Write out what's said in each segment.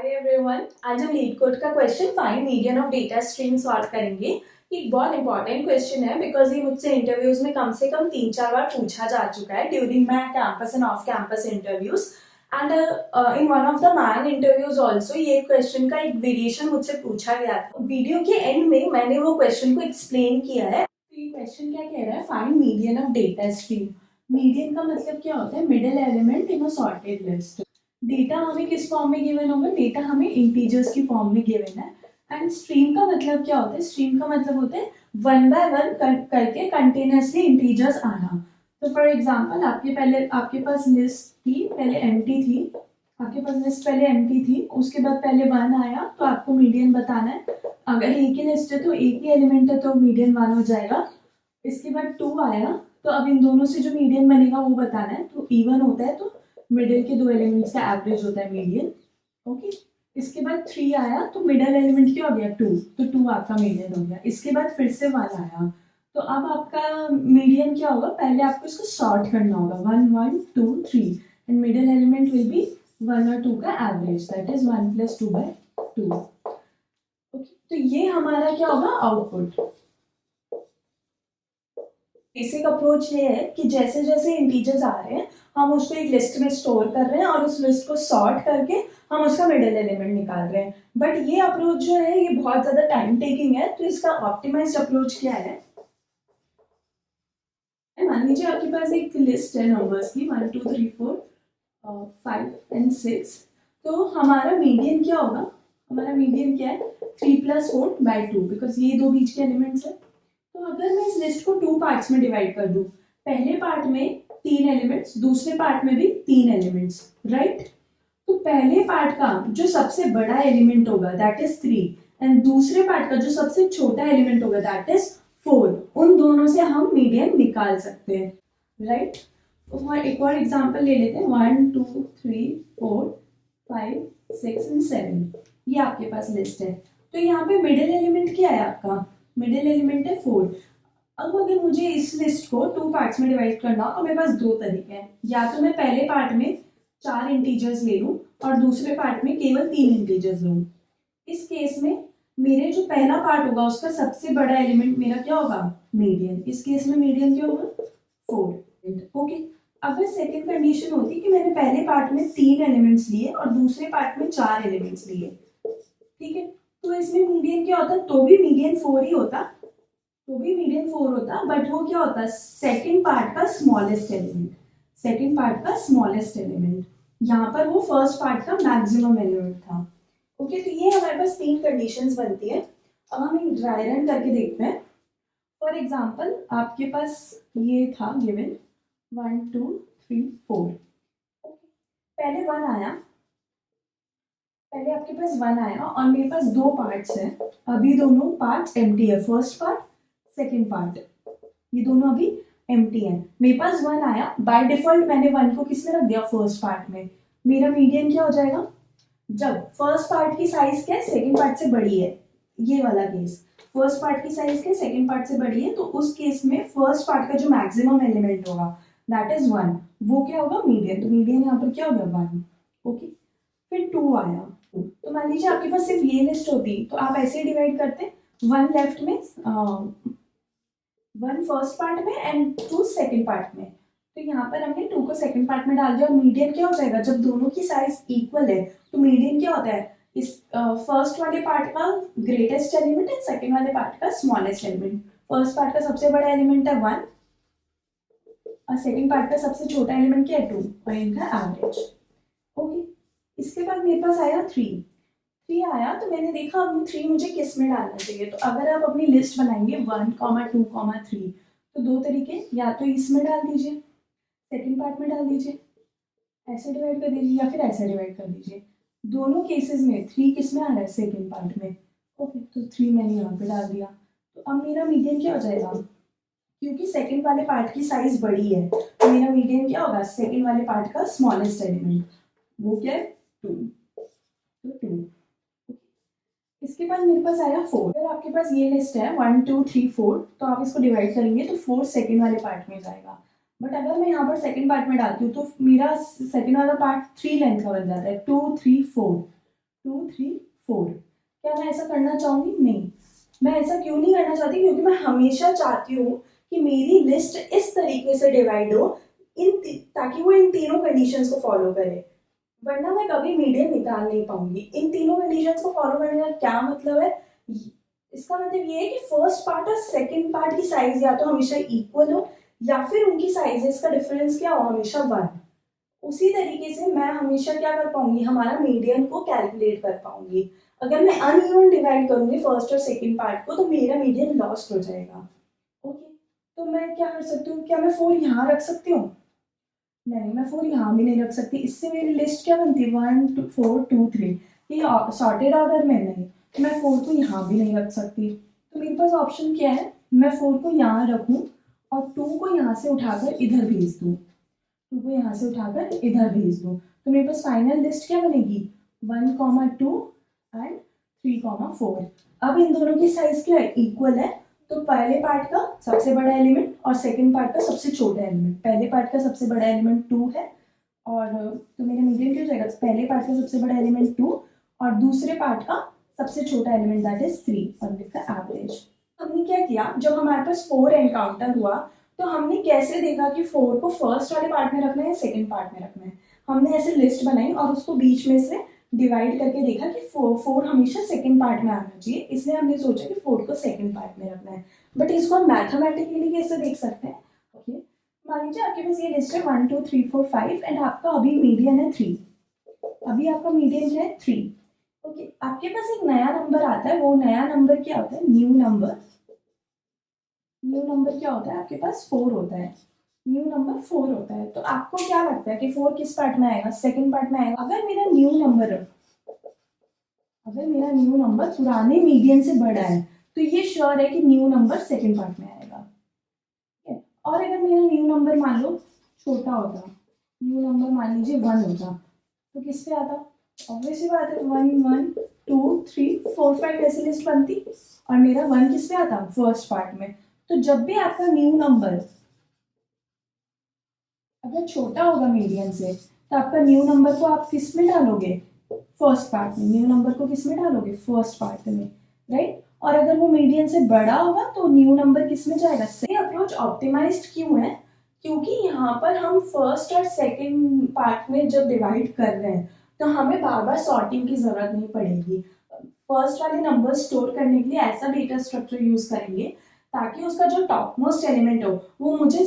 Hi everyone, आज हम leet code का question find median of data stream solve करेंगे। एक बहुत इंपॉर्टेंट क्वेश्चन है बिकॉज ये मुझसे इंटरव्यूज में कम से कम 3-4 बार पूछा जा चुका है during my campus end off campus interviews and in one of the man interviews also ये क्वेश्चन का एक वेरिएशन मुझसे पूछा गया था। वीडियो के एंड में मैंने वो क्वेश्चन को एक्सप्लेन किया है। तो ये क्वेश्चन क्या कह रहा है, find median of data stream. Median का मतलब क्या होता है, middle element in a sorted list. Data हमें किस फॉर्म में गिवन होगा, डेटा हमें इंटीजर्स की फॉर्म में गिवन है। एंड स्ट्रीम का मतलब क्या होता है, स्ट्रीम का मतलब होता है वन बाय वन करके कंटिन्यूसली इंटीजर्स आना। तो फॉर एग्जांपल आपके पास लिस्ट थी, पहले एम्प्टी थी, आपके पास लिस्ट पहले एम्प्टी थी, उसके बाद पहले वन आया तो आपको मीडियन बताना है। अगर एक ही लिस्ट है तो एक ही एलिमेंट है तो मीडियन वन हो जाएगा। इसके बाद टू आया तो अब इन दोनों से जो मीडियन बनेगा वो बताना है। तो इवन होता है तो मिडिल के दो एलिमेंट्स का एवरेज होता है मीडियन। ओके, इसके बाद थ्री आया तो मिडिल एलिमेंट क्या हो गया, टू, तो टू आपका मीडियन हो गया। इसके बाद फिर से वन आया तो अब आपका मीडियन क्या होगा, पहले आपको इसको सॉर्ट करना होगा, one one two three and middle element will be one और टू का average, that is one plus two by two. Okay, तो ये हमारा क्या होगा, आउटपुट। बेसिक अप्रोच ये है कि जैसे जैसे इंटीजर्स आ रहे हैं हम उसको एक लिस्ट में स्टोर कर रहे हैं और उस लिस्ट को सॉर्ट करके हम उसका मिडिल एलिमेंट निकाल रहे हैं। बट ये अप्रोच जो है ये बहुत ज्यादा टाइम टेकिंग है, तो इसका ऑप्टिमाइज्ड अप्रोच क्या है, मान लीजिए आपके पास एक लिस्ट है नंबर्स की 1 2 3 4 5 एंड 6। तो हमारा मीडियन क्या होगा, हमारा मीडियन क्या है, 3 + 4 बाय 2, बिकॉज ये दो बीच के एलिमेंट्स है। तो अगर मैं इस लिस्ट को टू पार्ट्स में डिवाइड कर दूं, पहले पार्ट में 3 एलिमेंट्स, दूसरे पार्ट में भी 3 एलिमेंट्स, राइट। तो पहले पार्ट का जो सबसे बड़ा एलिमेंट होगा दैट इज 3 एंड दूसरे पार्ट का जो सबसे छोटा एलिमेंट होगा दैट इज 4। उन दोनों से हम मीडियन निकाल सकते हैं, राइट। तो एक और एग्जांपल ले लेते हैं, 1 2 3 4 5 6 एंड 7, ये आपके पास लिस्ट है। तो यहाँ पे मिडिल एलिमेंट क्या है आपका, मिडिल एलिमेंट है 4। अब अगर मुझे इस लिस्ट को टू पार्ट्स में डिवाइड करना हो तो मेरे पास दो तरीके हैं, या तो मैं पहले पार्ट में 4 इंटीजर्स ले लूं और दूसरे पार्ट में केवल 3 इंटीजर्स लूं। इस केस में मेरे जो पहला पार्ट होगा उसका सबसे बड़ा एलिमेंट मेरा क्या होगा, मीडियन। इस केस में मीडियन क्या होगा, 4। ओके, अगर सेकेंड कंडीशन होती कि मैंने पहले पार्ट में 3 एलिमेंट्स लिए और दूसरे पार्ट में 4 एलिमेंट्स लिए, ठीक है, तो इसमें मीडियन क्या होता, तो भी मीडियन 4 ही होता, तो भी मीडियन 4 होता, बट वो क्या होता, सेकंड पार्ट का स्मॉलेस्ट एलिमेंट, सेकंड पार्ट का स्मॉलेस्ट एलिमेंट। यहाँ पर वो फर्स्ट पार्ट का मैक्सिमम एलिमेंट था। ओके, तो ये हमारे पास 3 कंडीशंस बनती है। अब हम एक ड्राई रन करके देखते हैं। फॉर एग्जाम्पल आपके पास ये था गिवन 1 2 3 4, पहले वन आया, पहले आपके पास वन आया और मेरे पास दो पार्ट्स हैं, अभी दोनों पार्ट्स एम्प्टी है, फर्स्ट पार्ट सेकेंड पार्ट, ये दोनों अभी एम्प्टी है। मेरे पास वन आया, बाय डिफॉल्ट मैंने वन को किस में रख दिया, फर्स्ट पार्ट में। मेरा मीडियन क्या हो जाएगा, जब फर्स्ट पार्ट की साइज क्या है, सेकेंड पार्ट से बड़ी है, ये वाला केस, फर्स्ट पार्ट की साइज क्या है, सेकेंड पार्ट से बड़ी है, तो उस केस में फर्स्ट पार्ट का जो मैक्सिमम एलिमेंट होगा दैट इज 1, वो क्या होगा, मीडियन। तो मीडियन यहाँ पर क्या हो गया, 1। ओके, फिर 2 आया, तो मान लीजिए आपके पास सिर्फ ये लिस्ट होती तो आप ऐसे डिवाइड करते, वन लेफ्ट में, वन फर्स्ट पार्ट में एंड टू सेकंड पार्ट में। तो यहाँ पर हमने 2 को सेकंड पार्ट में डाल दिया और मीडियन क्या हो जाएगा, जब दोनों की साइज इक्वल है तो मीडियन क्या होता है, इस फर्स्ट वाले पार्ट का ग्रेटेस्ट एलिमेंट एंड सेकंड वाले पार्ट का स्मॉलेस्ट एलिमेंट। फर्स्ट पार्ट का सबसे बड़ा एलिमेंट है 1 और सेकंड पार्ट का सबसे छोटा एलिमेंट क्या है, 2 और इनका एवरेज। ओके, इसके बाद मेरे पास आया 3 आया, तो मैंने देखा अब 3 मुझे किस में डालना चाहिए। तो अगर आप अपनी लिस्ट बनाएंगे 1 2 3, तो दो तरीके, या तो इसमें डाल दीजिए, सेकंड पार्ट में डाल दीजिए, ऐसे डिवाइड कर दीजिए, या फिर ऐसे डिवाइड कर दीजिए। दोनों केसेस में 3 किस में आ रहा है, सेकंड पार्ट में। ओके, तो 3 मैंने यहाँ पे डाल दिया। तो अब मेरा मीडियन क्या हो जाएगा, क्योंकि सेकंड वाले पार्ट की साइज बड़ी है तो मेरा मीडियन क्या होगा, सेकंड वाले पार्ट का स्मॉलेस्ट एलिमेंट, वो क्या है, 2। तो 2, इसके बाद मेरे पास आया 4। अगर आपके पास ये लिस्ट है 1 2 3 4, तो आप इसको डिवाइड करेंगे तो 4 सेकंड वाले पार्ट में जाएगा। बट अगर मैं यहाँ पर सेकंड पार्ट में डालती हूँ तो मेरा सेकंड वाला पार्ट 3 लेंथ का बन जाता है, 2 3 4। 2 3 4। क्या मैं ऐसा करना चाहूँगी? नहीं, मैं ऐसा क्यों नहीं करना चाहती? क्योंकि मैं हमेशा चाहती हूँ कि मेरी लिस्ट इस तरीके से डिवाइड हो ताकि वो इन तीनों कंडीशंस को फॉलो करे, वरना मैं कभी मीडियन निकाल नहीं पाऊंगी। इन तीनों कंडीशंस को फॉलो करने का क्या मतलब है? इसका मतलब ये है कि फर्स्ट पार्ट और सेकंड पार्ट की साइज या तो हमेशा इक्वल हो या फिर उनकी साइजेस का डिफरेंस क्या हो, हमेशा 1। उसी तरीके से मैं हमेशा क्या कर पाऊंगी, हमारा मीडियन को कैलकुलेट कर पाऊंगी। अगर मैं अनइवन डिवाइड करूंगी फर्स्ट और सेकंड पार्ट को तो मेरा मीडियन लॉस्ट हो जाएगा। ओके, तो मैं क्या कर सकती हूँ? क्या मैं 4 यहाँ रख सकती हूँ? नहीं, मैं 4 यहाँ भी नहीं रख सकती। इससे मेरी लिस्ट क्या बनती है? 1 2 4 2 3। ये सॉर्टेड ऑर्डर में नहीं, तो मैं 4 को यहाँ भी नहीं रख सकती। तो मेरे पास ऑप्शन क्या है? मैं 4 को यहाँ रखूँ और 2 को यहाँ से उठाकर इधर भेज दूँ। 2 को यहाँ से उठाकर इधर भेज दूँ, तो मेरे पास फाइनल लिस्ट क्या बनेगी? 1 2 एंड 3 4। अब इन दोनों की साइज क्या है? इक्वल है। तो पहले पार्ट का सबसे बड़ा एलिमेंट और सेकंड पार्ट का सबसे छोटा एलिमेंट, पहले पार्ट का सबसे बड़ा एलिमेंट 2 है और तो मेरा मीडियन क्या हो जाएगा? पहले पार्ट का सबसे बड़ा एलिमेंट 2 और दूसरे पार्ट का सबसे छोटा एलिमेंट दैट इज 3 और विद द एवरेज। हमने क्या किया, जब हमारे पास 4 एनकाउंटर हुआ तो हमने कैसे देखा कि 4 को फर्स्ट वाले पार्ट में रखना है या सेकंड पार्ट में रखना है? हमने ऐसे लिस्ट बनाई और उसको बीच में से डिवाइड करके देखा कि 4 हमेशा सेकंड पार्ट में आना चाहिए, इसलिए हमने सोचा कि 4 को सेकंड पार्ट में रखना है। बट इसको हम मैथमेटिकली कैसे देख सकते हैं? ओके, मान लीजिए आपके पास ये लिस्ट है 1 2 3 4 5 एंड आपका अभी मीडियन है 3। अभी आपका मीडियन क्या है? 3। ओके, आपके पास एक नया नंबर आता है, वो नया नंबर क्या होता है? New number. न्यू नंबर क्या होता है? आपके पास 4 होता है। न्यू नंबर 4 होता है। तो आपको क्या लगता है कि 4 किस पार्ट में आएगा? सेकंड पार्ट में आएगा। अगर मेरा न्यू नंबर पुराने मीडियन से बड़ा है तो ये श्योर है कि न्यू नंबर सेकंड पार्ट में आएगा। ठीक है, और अगर मेरा न्यू नंबर मान लो छोटा होता, न्यू नंबर मान लीजिए 1 होता, तो किस पे आता? ऑब्वियसली बात है 1 1 2 3 4 5 ऐसी लिस्ट बनती और मेरा 1 किस पे आता? फर्स्ट पार्ट में। तो जब भी आपका न्यू नंबर अगर छोटा होगा मीडियन से तो आपका न्यू नंबर को आप किस में डालोगे? फर्स्ट पार्ट में। न्यू नंबर को किस में डालोगे? फर्स्ट पार्ट में, राइट। और अगर वो मीडियन से बड़ा होगा तो न्यू नंबर किस में जाएगा? ये अप्रोच ऑप्टिमाइज्ड क्यों है? क्योंकि यहाँ पर हम फर्स्ट और सेकंड पार्ट में जब डिवाइड कर रहे हैं तो हमें बार बार सॉर्टिंग की जरूरत नहीं पड़ेगी। फर्स्ट वाले नंबर स्टोर करने के लिए ऐसा डेटा स्ट्रक्चर यूज करेंगे ताकि उसका जो टॉप मोस्ट एलिमेंट हो वो मुझे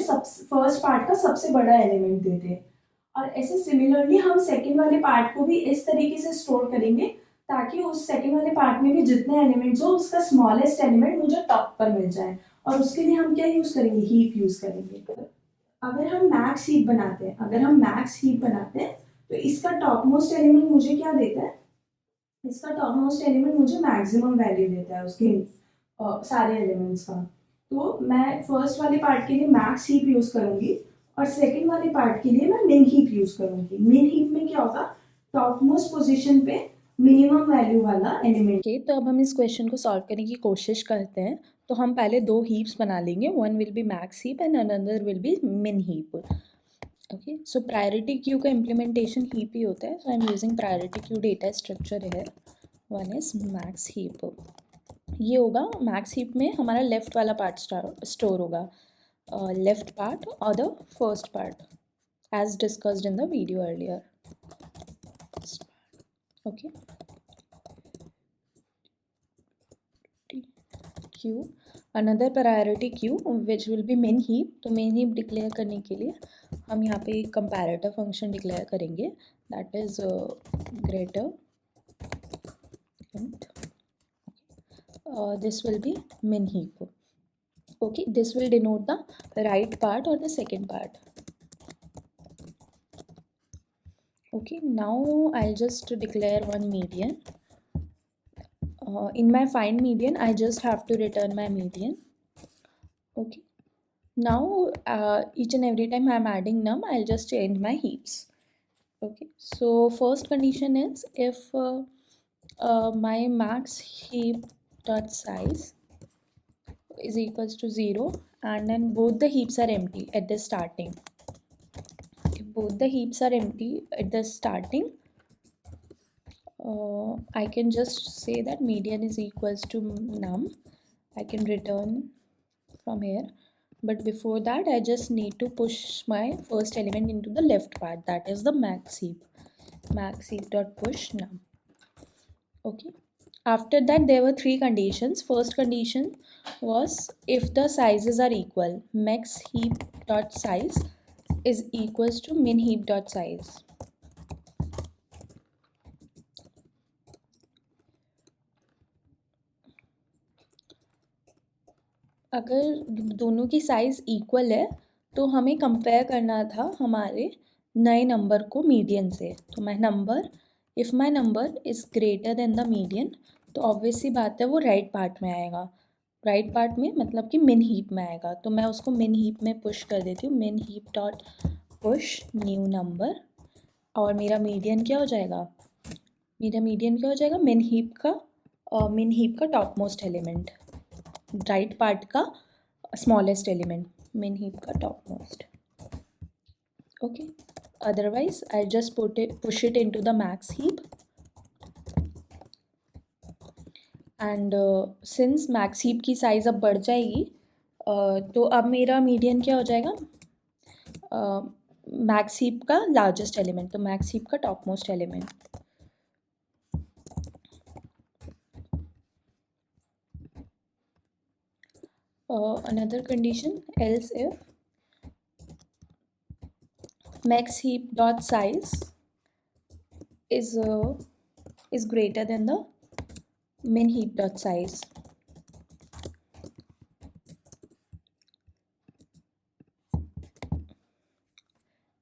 फर्स्ट पार्ट का सबसे बड़ा एलिमेंट दे दे। और ऐसे सिमिलरली हम सेकंड वाले पार्ट को भी इस तरीके से स्टोर करेंगे ताकि उस सेकंड वाले पार्ट में भी जितने एलिमेंट्स हो उसका स्मॉलेस्ट एलिमेंट मुझे टॉप पर मिल जाए। और उसके लिए हम क्या यूज करेंगे? हीप यूज करेंगे। अगर हम मैक्स हीप बनाते हैं तो इसका टॉप मोस्ट एलिमेंट मुझे क्या देता है? इसका टॉप मोस्ट एलिमेंट मुझे मैक्सिमम वैल्यू देता है उसके सारे एलिमेंट्स का। तो मैं फर्स्ट वाले पार्ट के लिए मैक्स हीप यूज करूंगी और सेकंड वाले पार्ट के लिए मैं मिन हीप यूज करूंगी। मिन हीप में क्या होगा? टॉप मोस्ट पोजीशन पे मिनिमम वैल्यू वाला एलिमेंट। ओके, तो अब हम इस क्वेश्चन को सॉल्व करने की कोशिश करते हैं। तो हम पहले 2 हीप्स बना लेंगे, one will be max heap and another will be min heap. Okay, so priority queue का इम्प्लीमेंटेशन हीप ही होता है, so I am using priority queue data structure है। One is max heap. ये होगा मैक्स हीप में हमारा left वाला पार्ट स्टोर होगा, लेफ्ट पार्ट और the first part as discussed in the video earlier. Okay, queue another priority queue which will be main heap. तो main heap declare करने के लिए हम यहाँ पे एक कंपैरेटर फंक्शन डिक्लेयर करेंगे that is greater and this will be min heap. Okay, this will denote the right part or the second part. Okay, now I'll just declare one median. In my find median I just have to return my median. Okay, now each and every time I'm adding num I'll just change my heaps. Okay, so first condition is if my max heap dot size is equals to 0 and then both the heaps are empty at the starting. If both the heaps are empty at the starting I can just say that median is equals to num. I can return from here, but before that I just need to push my first element into the left part, that is the max heap. Max heap dot push num. Okay, after that there were three conditions. First condition was if the sizes are equal, max heap dot size is equals to min heap dot size. अगर दोनों की size equal है तो हमें compare करना था हमारे नए नंबर को मीडियन से. तो my number, if my number is greater than the median, तो ऑब्वियस सी बात है वो राइट पार्ट में आएगा. राइट पार्ट में मतलब कि मिन हीप में आएगा. तो मैं उसको मिन हीप में पुश कर देती हूँ. मिन heap dot push new number, और मेरा मीडियन क्या हो जाएगा? मेरा मीडियन क्या हो जाएगा? मिन हीप का top most element, right part का स्मॉलेस्ट एलिमेंट, मिन हीप का top most. Okay, otherwise I just push it into the max heap, and since max heap की साइज़ अब बढ़ जाएगी, तो अब मेरा मीडियन क्या हो जाएगा? मैक्स हीप का लार्जेस्ट एलिमेंट, तो मैक्स हीप का top most element. Another condition, else if max heap dot size is greater than the min heap dot size.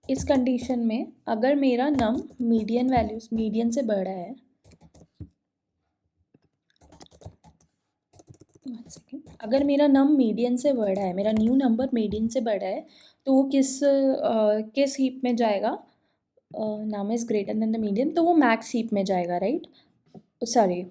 इस कंडीशन में अगर मेरा नम मीडियन से बड़ा है, अगर मेरा नम मीडियन से बड़ा है, मेरा न्यू नंबर मीडियन से बड़ा है, तो वो किस हीप में जाएगा? Num is greater than the median, तो वो मैक्स हीप में जाएगा, राइट? सॉरी,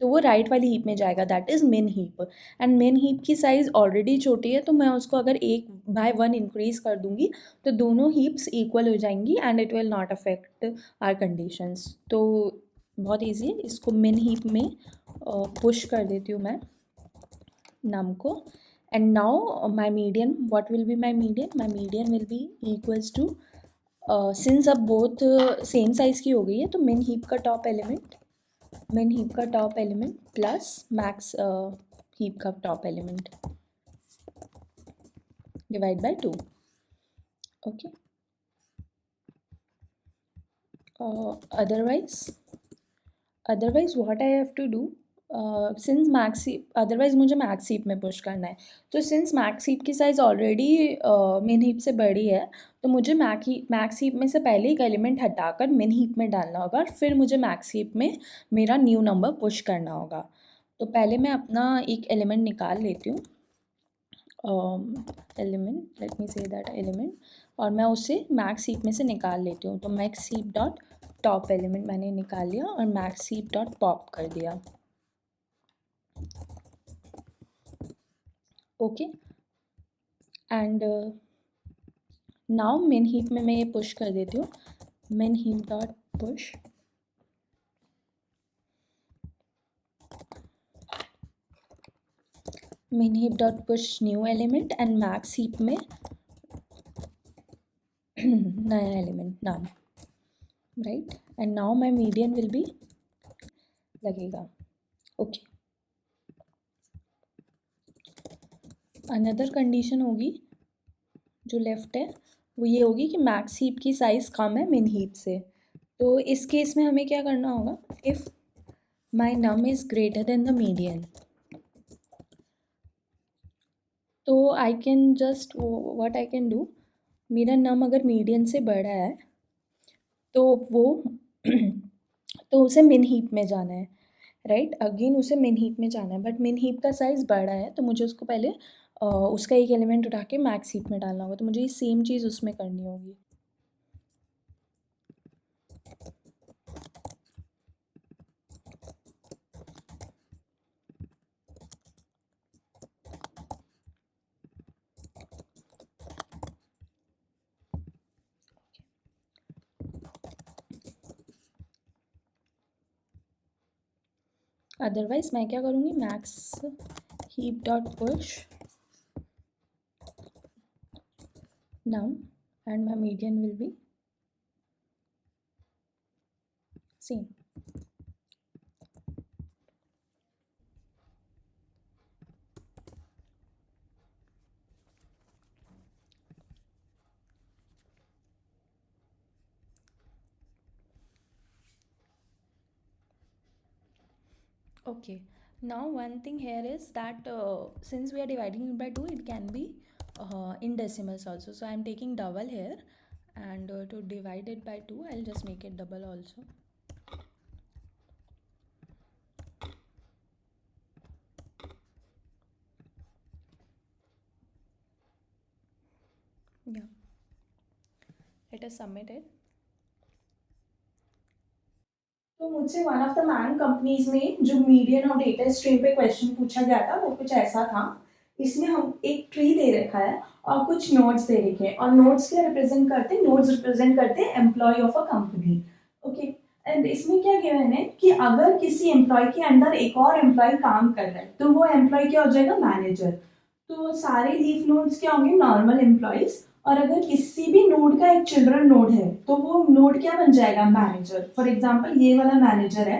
तो वो राइट वाली हीप में जाएगा, दैट इज़ मिन हीप. एंड मिन हीप की साइज़ ऑलरेडी छोटी है, तो मैं उसको अगर 1/1 इंक्रीज़ कर दूँगी तो दोनों हीप्स इक्वल हो जाएंगी and it will not affect our conditions. तो बहुत ईजी है. इसको मिन हीप में पुश कर देती हूँ मैं नम को. And now my median, what will be my median? My median will be equals to, since अब बोथ सेम साइज़ की हो गई है, तो मिन हीप का top element plus max heap का top element divide by 2. Okay, otherwise what I have to do, since max heap, otherwise मुझे max heap में पुश करना है. तो सिंस मैक्स हीप की साइज़ ऑलरेडी मिन हीप से बड़ी है, तो मुझे मैक्स हीप में से पहले एक एलिमेंट हटाकर मिन हीप में डालना होगा, और फिर मुझे मैक्स हीप में मेरा न्यू नंबर पुश करना होगा. तो पहले मैं अपना एक एलिमेंट निकाल लेती हूँ, element, let me say that element, और मैं उसे मैक्स हीप में से निकाल लेती हूँ. तो max heap dot top element मैंने निकाल लिया और मैक्स हीप डॉट पॉप कर दिया. ओके, एंड नाउ मिन हीप में मैं ये पुश कर देती हूँ. मिन heap dot push new element and max heap में नया एलिमेंट नाम, right? And now my median will B लगेगा. ओके, अनदर कंडीशन होगी जो लेफ्ट है, वो ये होगी कि मैक्स हीप की साइज़ कम है मिन हीप से. तो इस केस में हमें क्या करना होगा? If my num is greater than the median, तो I can just, what I can do, मेरा नम अगर मीडियन से बड़ा है तो वो तो उसे मिन हीप में जाना है, राइट? अगेन उसे मिन हीप में जाना है, बट मिन हीप का साइज़ बड़ा है, तो मुझे उसको पहले उसका एक एलिमेंट उठा के मैक्स हीप में डालना होगा. तो मुझे ये सेम चीज़ उसमें करनी होगी. अदरवाइज मैं क्या करूँगी, max heap dot push down and my median will B same. Okay, now one thing here is that since we are dividing it by 2, it can be in decimals also. So I am taking double here, and to divide it by 2, I'll just make it double also. Yeah, let us submit it. तो मुझसे one of the man companies में जो median और data stream पे question पूछा गया था वो कुछ ऐसा था. इसमें हम एक ट्री दे रखा है और कुछ नोड्स दे रखे हैं और नोड्स क्या रिप्रेजेंट करते हैं, नोड्स रिप्रेजेंट करते हैं employ of a company. Okay, and इसमें क्या गिवन है कि अगर किसी एम्प्लॉय के अंडर एक और एम्प्लॉय काम कर रहा है तो वो एम्प्लॉय क्या हो जाएगा, मैनेजर. तो सारे लीफ नोड्स क्या होंगे, नॉर्मल एम्प्लॉयज. और अगर किसी भी नोड का एक चिल्ड्रन नोड है तो वो नोड क्या बन जाएगा, मैनेजर. फॉर एग्जांपल ये वाला मैनेजर है.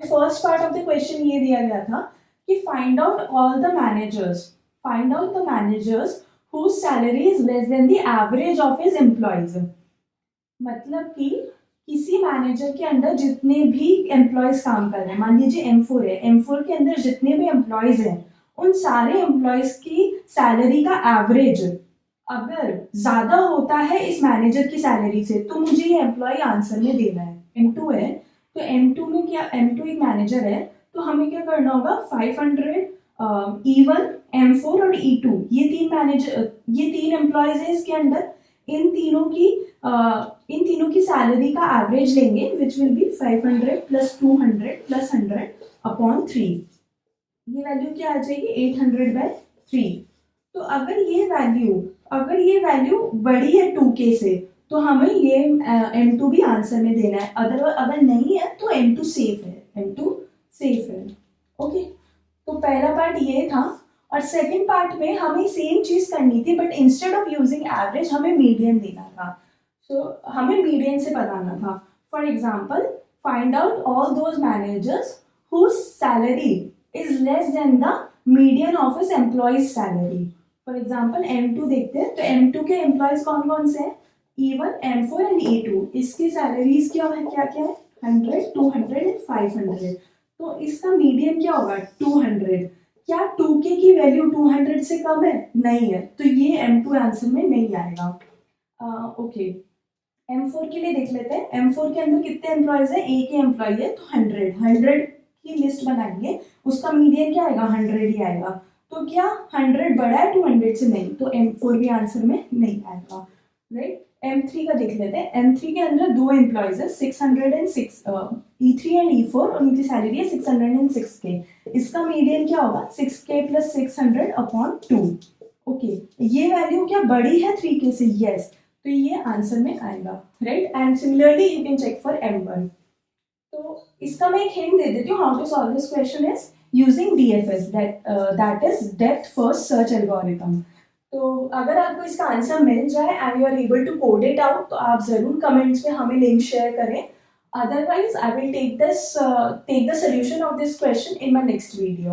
First part of the question ये दिया गया था कि find out all the managers whose salary is less than the average of his employees. मतलब कि किसी मैनेजर के अंदर जितने भी एम्प्लॉयज काम कर रहे हैं, मान लीजिए M4 है, M4 के अंदर जितने भी एम्प्लॉयज हैं उन सारे एम्प्लॉयज की सैलरी का एवरेज अगर ज्यादा होता है इस मैनेजर की सैलरी से तो मुझे ये एम्प्लॉय आंसर में देना है. M2 है तो M2 में क्या, M2 एक मैनेजर है तो हमें क्या करना होगा, 500 E1 M4 और E2 ये तीन एम्प्लॉयज है इसके अंदर. इन तीनों की सैलरी का एवरेज लेंगे विच will B 500 plus 200 plus 100 upon 3. ये वैल्यू क्या आ जाएगी, 800/3. तो अगर ये वैल्यू बड़ी है 2K से तो हमें ये M2 भी आंसर में देना है. अगर नहीं है तो M2 सेफ है. ओके, तो पहला पार्ट ये था. और सेकंड पार्ट में हमें सेम चीज करनी थी but instead of using average हमें मीडियन देना था. तो हमें मीडियन से बताना था. For example, find out all those managers whose salary is less than the median of his employees salary. For example, M2 देखते हैं तो M2 के एम्प्लॉयज कौन कौन से हैं, E1, M4 एंड E2. इसकी सैलरीज क्या है 100, 200 एंड 500. तो इसका मीडियन क्या होगा 200. क्या 2K की वैल्यू 200 से कम है, नहीं है, तो ये M2 आंसर में नहीं आएगा. ओके, M4 के लिए देख लेते हैं. M4 के अंदर कितने एम्प्लॉयज है, एक ही एम्प्लॉय है तो 100 की लिस्ट बनाएंगे, उसका मीडियन क्या आएगा, 100 ही आएगा. तो क्या 100 बड़ा है 200 से, नहीं, तो M4 भी आंसर में नहीं आएगा. राइट, M3 का देख लेते हैं. M3 के अंदर दो एम्प्लॉयज है, 606 E3 एंड E4 और उनकी सैलरी है 606K. इसका मीडियन क्या होगा, 6K प्लस 600 अपॉन 2. ओके, ये वैल्यू क्या बड़ी है 3K से, यस, तो ये आंसर में आएगा. Right, and similarly you can check for M1. तो इसका मैं एक हिंट दे देती हूँ. How to solve this question is using DFS, that is depth first search algorithm. तो अगर आपको इसका आंसर मिल जाए and you are able to code it out तो आप जरूर कमेंट्स में हमें लिंक शेयर करें. Otherwise I will take the solution of this question in my next video.